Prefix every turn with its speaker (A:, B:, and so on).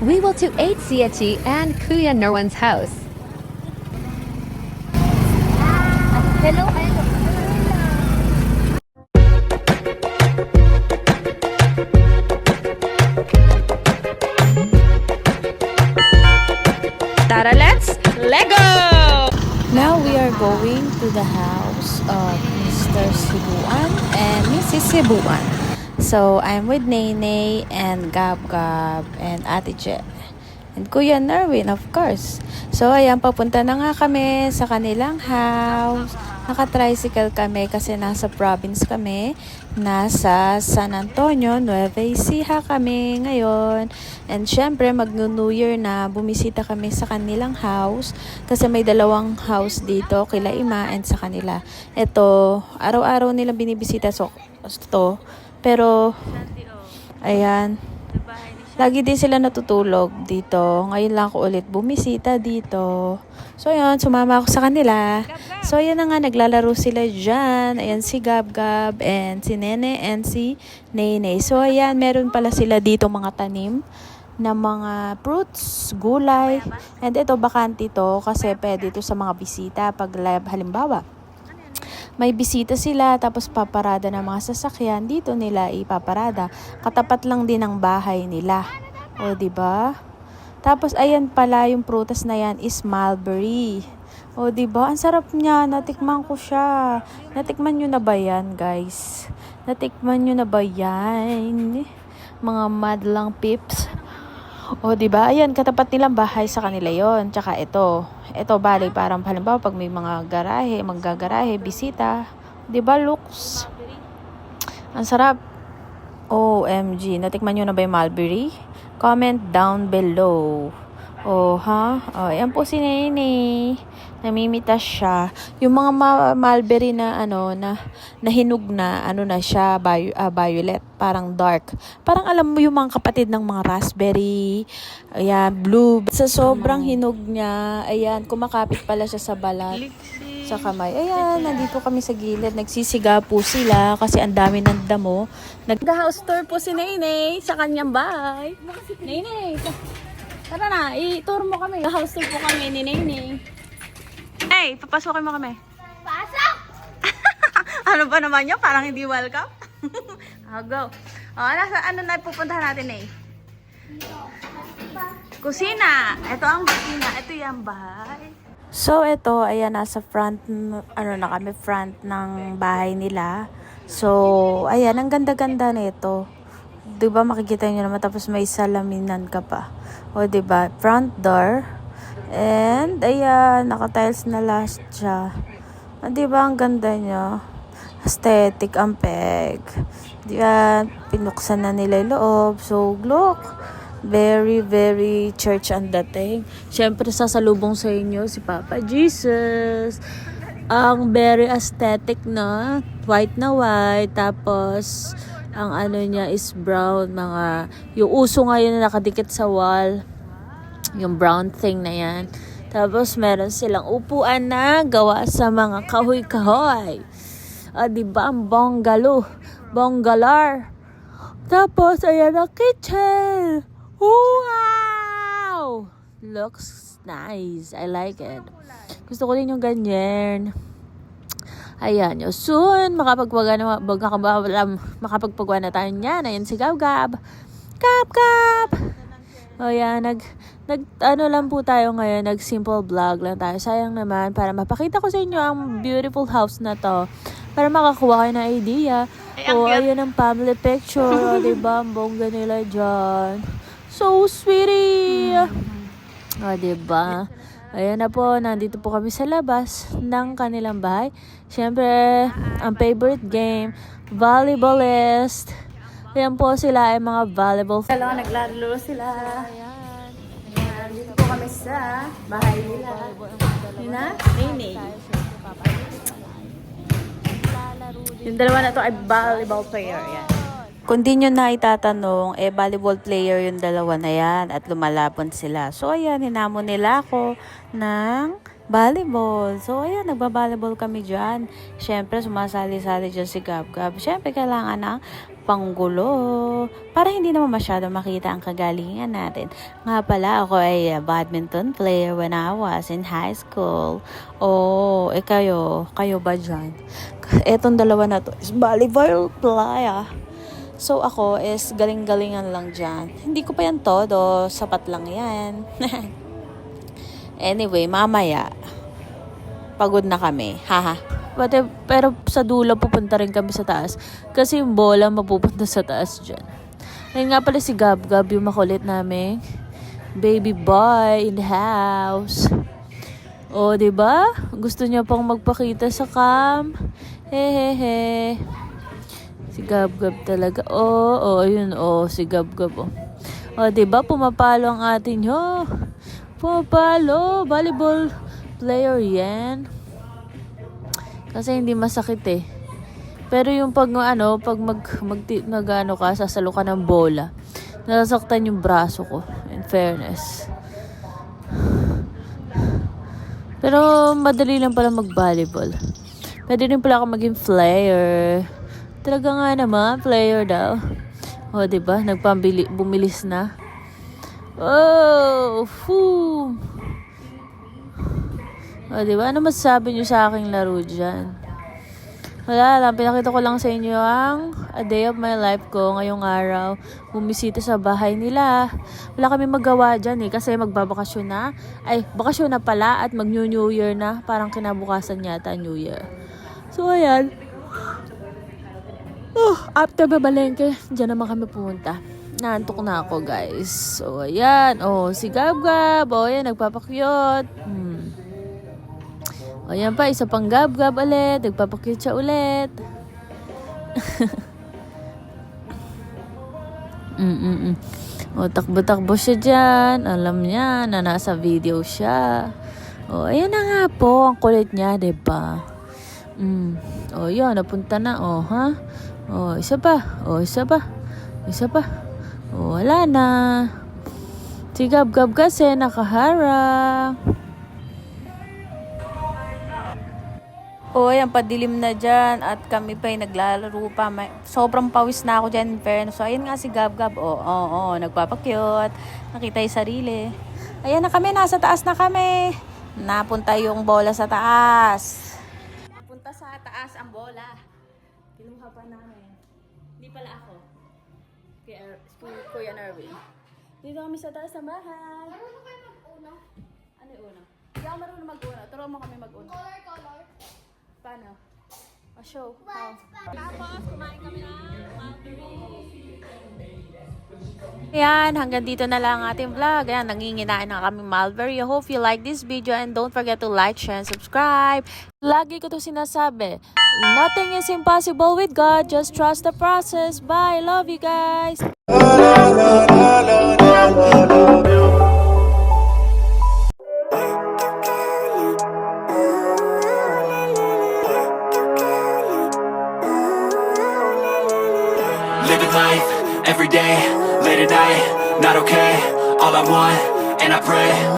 A: We will to 8 Siachi and Kuya Nerwan's house.
B: Hello, hello.
A: Tara, let's Lego!
C: Now we are going to the house of Mr. Cebuan and Mrs. Cebuan. So I'm with Nene and Gab Gab and Ate Je. And Kuya Nerwin, of course. So ayan, papunta na nga kami sa kanilang house. Naka-tricycle kami kasi nasa province kami. Nasa San Antonio, Nueva Ecija kami ngayon. And syempre, mag-New Year na bumisita kami sa kanilang house. Kasi may dalawang house dito, kila Ima and sa kanila. Ito, araw-araw nilang binibisita. So, ito. Pero, ayan. Lagi din sila natutulog dito. Ngayon lang ako ulit bumisita dito. So, ayun, sumama ako sa kanila. So, ayan na nga, naglalaro sila dyan. Ayan, si Gab Gab and si Nene and si Nene. So, ayan, meron pala sila dito mga tanim na mga fruits, gulay. And ito, bakante to kasi pwede ito sa mga bisita. Pag halimbawa, may bisita sila tapos paparada ng mga sasakyan, dito nila ipaparada. Katapat lang din ang bahay nila. O, di ba? Tapos ayan pala yung prutas na yan is mulberry. O, di ba? Ang sarap niya, natikman ko siya. Natikman niyo na ba yan, guys? Natikman niyo na ba yan? Mga madlang pips. O, di ba? Ayan, katapat nilang bahay sa kanila yon. Tsaka ito. Ito, bali, parang halimbawa pag may mga garahe, maggagarahe, bisita. Di ba, looks? Ang sarap. OMG. Natikman nyo na ba yung mulberry? Comment down below. Oh, ha? Oh, yan po si Nene. Namimitas siya. Yung mga mulberry na na hinog na, na siya, violet, parang dark. Parang alam mo yung mga kapatid ng mga raspberry, ayan, blue. Sa sobrang hinog niya, ayan, kumakapit pala siya sa balat, sa kamay. Ayan, nandito kami sa gilid, nagsisiga po sila kasi ang dami ng damo. Nag-house tour po si Nene sa kanyang bahay. Nene, tara na, i-tour mo kami. House tour po kami ni Nene. Hey, papasukin mo kami.
B: Pasok!
C: Ano ba naman yun? Parang hindi welcome. Go. Ano na pupuntahan natin eh? Kusina. Ito ang kusina. Ito yung bahay. So, ito, ayan, nasa front, front ng bahay nila. So, ayan, ang ganda-ganda nito. Diba, makikita nyo naman, tapos may salaminan ka pa. O, diba, front door. And, ayan, naka-tiles na last siya. Diba, ang ganda niya. Aesthetic ang peg. Diba, pinuksan na nila yung loob. So, look. Very, very church ang dating. Siyempre, sasalubong sa inyo si Papa Jesus. Ang very aesthetic na. White na white. Tapos, ang niya is brown. Yung uso ngayon na nakadikit sa wall. Yung brown thing na yan. Tapos, meron silang upuan na gawa sa mga kahoy-kahoy. Diba? Ang bongalo. Bonggalar. Tapos, ayan ang kitchen. Wow! Looks nice. I like it. Gusto ko din yung ganyan. Ayan. Soon, makapagpagawa na tayo niyan. Ayan si Gab Gab. Gab Gab! O yan, lang po tayo ngayon, nag-simple vlog lang tayo. Sayang naman, para mapakita ko sa inyo ang beautiful house na to. Para makakuha kayo ng idea. Ayan ang family picture. O, diba, ang bongga nila dyan. So sweetie! O, diba? Ayan na po, nandito po kami sa labas ng kanilang bahay. Siyempre, ang favorite game, volleyballist. Ayan po sila ay mga volleyball. Hello, naglalaro sila. Ayan. Dito po kami sa bahay nila. Nene. Yung dalawa na to ay volleyball player. Ayan. Kung di nyo na itatanong, volleyball player yung dalawa na yan at lumalapon sila. So, ayan, hinamon nila ako ng volleyball. So, ayan, nagba-volleyball kami dyan. Siyempre, sumasali-sali dyan si Gab Gab. Siyempre, kailangan ng panggulo para hindi naman masyado makita ang kagalingan natin. Nga pala, ako ay badminton player when I was in high school. Oh, kayo ba dyan? Etong dalawa na to is volleyball player. So ako is galing-galingan lang dyan. Hindi ko pa yan todo, sapat lang yan. Anyway, mamaya pagod na kami, haha. Pero sa dulo pupunta rin kami sa taas kasi yung bola mapupunta sa taas dyan. Ayun nga pala si Gab Gab, yung makulit namin baby boy in the house. O, diba? Gusto niya pang magpakita sa cam. Hehehe. Si Gab Gab talaga. Ayun, si Gab Gab. O, diba? Pumapalo ang atin nyo. Pumapalo. Volleyball player yan. Kasi hindi masakit eh. Pero yung pag ka, sasalo ka ng bola, nasasaktan yung braso ko. In fairness. Pero madali lang pala mag-volleyball. Pwede rin pala ako maging player. Talaga nga naman, player daw. O, diba? Bumilis na. Oh, foo. O, diba? Ano masasabi nyo sa aking laro dyan? Wala lang. Pinakita ko lang sa inyo ang a day of my life ko ngayong araw. Bumisita sa bahay nila. Wala kami magawa dyan eh. Kasi magbabakasyon na. Ay, bakasyon na pala at mag-New Year na. Parang kinabukasan yata New Year. So, ayan. After babalengke, dyan naman kami pumunta. Naantok na ako, guys. So, ayan. Si Gab Gab. Ayan, nagpapakyot. Ayan pa, isa pang Gab Gab ulit. Nagpapakyut siya ulit. Takbo-takbo siya dyan. Alam niya na nasa video siya. Ayan na nga po. Ang kulit niya, diba? Yun, napunta na. Ha? Isa pa. Isa pa. Wala na. Si Gab Gab kasi nakaharang. Ayan, padilim na dyan at kami pa'y naglalaro pa. Sobrang pawis na ako dyan, in fairness. So, ayan nga si Gab Gab. Nagpapakyut. Nakita yung sarili. Ayan na kami, nasa taas na kami. Napunta yung bola sa taas. Napunta sa taas ang bola. Kinuha pa namin. Hindi pala ako. Kuya Nerwin. Dito kami sa taas ng bahay.
B: Marunong kayo mag-una?
C: Ano yung una? Hindi ako marunong mag-una. Turuan mo kami mag-una.
B: Color.
C: Paano? Show. Tapos, kumain kami ng Mulberry. Ayan, hanggang dito na lang ang ating vlog. Ayan, nanginginaan na kami Mulberry. I hope you like this video and don't forget to like, share, and subscribe. Lagi ko to sinasabi. Nothing is impossible with God. Just trust the process. Bye. Love you guys.
D: Living life, every day, late at night, not okay. All I want, and I pray